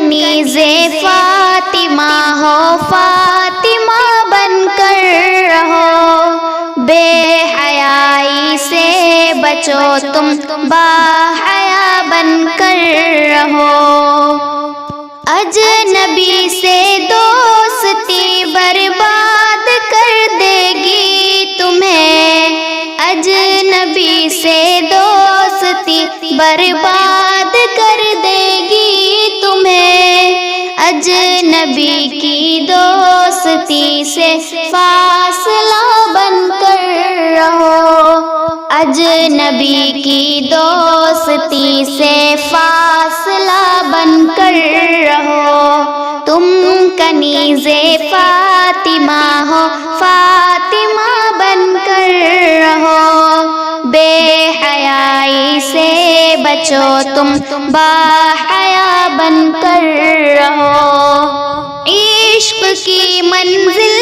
کنیز فاطمہ ہو، فاطمہ بن کر رہو، بے حیائی سے بچو تم، با حیا بن کر رہو۔ اجنبی سے دوستی برباد کر دے گی تمہیں، اجنبی سے دوستی برباد کر دے گی تمہیں، اجنبی کی دوستی سے فاصلہ بن کر رہو، اجنبی کی دوستی سے فاصلہ بن کر رہو۔ تم کنیز فاطمہ ہو، فاطمہ بن کر رہو، بے حیائی سے بچو تم، با حیا بن کر رہو۔ عشق کی منزل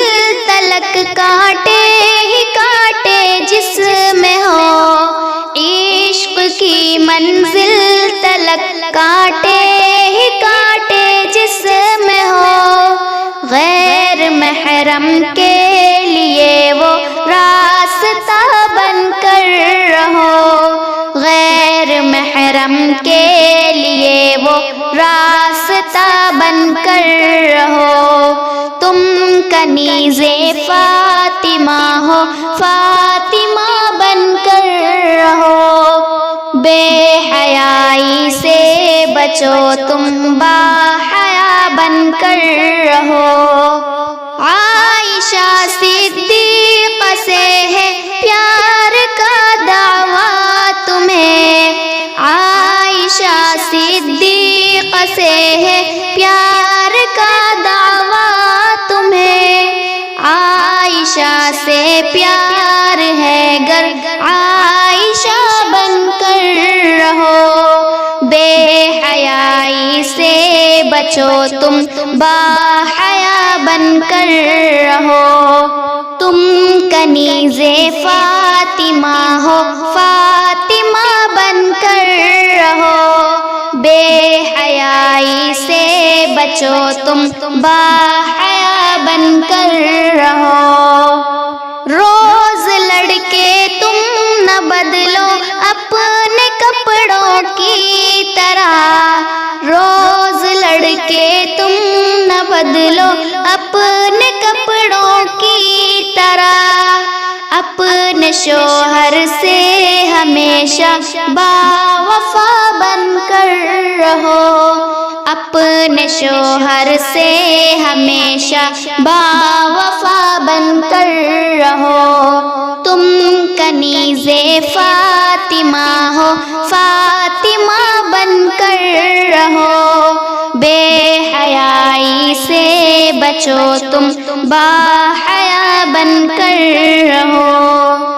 تلک کانٹے ہی کانٹے جس میں ہو، عشق کی منزل تلک کانٹے ہی کانٹے جس میں ہو، غیر محرم کے لیے وہ راستہ بن کر رہو، غیر محرم کے لیے وہ راستہ بن کر رہو۔ تم کنیز فاطمہ ہو، فاطمہ بن کر رہو، بے حیائی سے بچو تم، با حیا بن کر رہو۔ عائشہ صدیقہ سے ہے پیار کا دعویٰ تمہیں، عائشہ صدیقہ سے ہے پیار کا دعویٰ تمہیں، عائشہ سے پیار ہے گر عائشہ بن کر رہو، بے حیائی سے بچو تم، با حیا بن کر رہو۔ تم کنیز فاطمہ ہو، فاطمہ بن کر رہو، بے حیائی سے بچو تم، با حیا بن کر رہو۔ روز لڑکے تم نہ بدلو اپنے کپڑوں کی طرح، روز لڑکے تم نہ بدلو اپنے کپڑوں کی طرح، اپنے شوہر سے ہمیشہ با وفا بن کر رہو، اپنے شوہر سے ہمیشہ با وفا بن کر رہو۔ تم کنیز فاطمہ ہو، فاطمہ بن کر رہو، بے حیائی سے بچو تم، با حیا بن کر رہو۔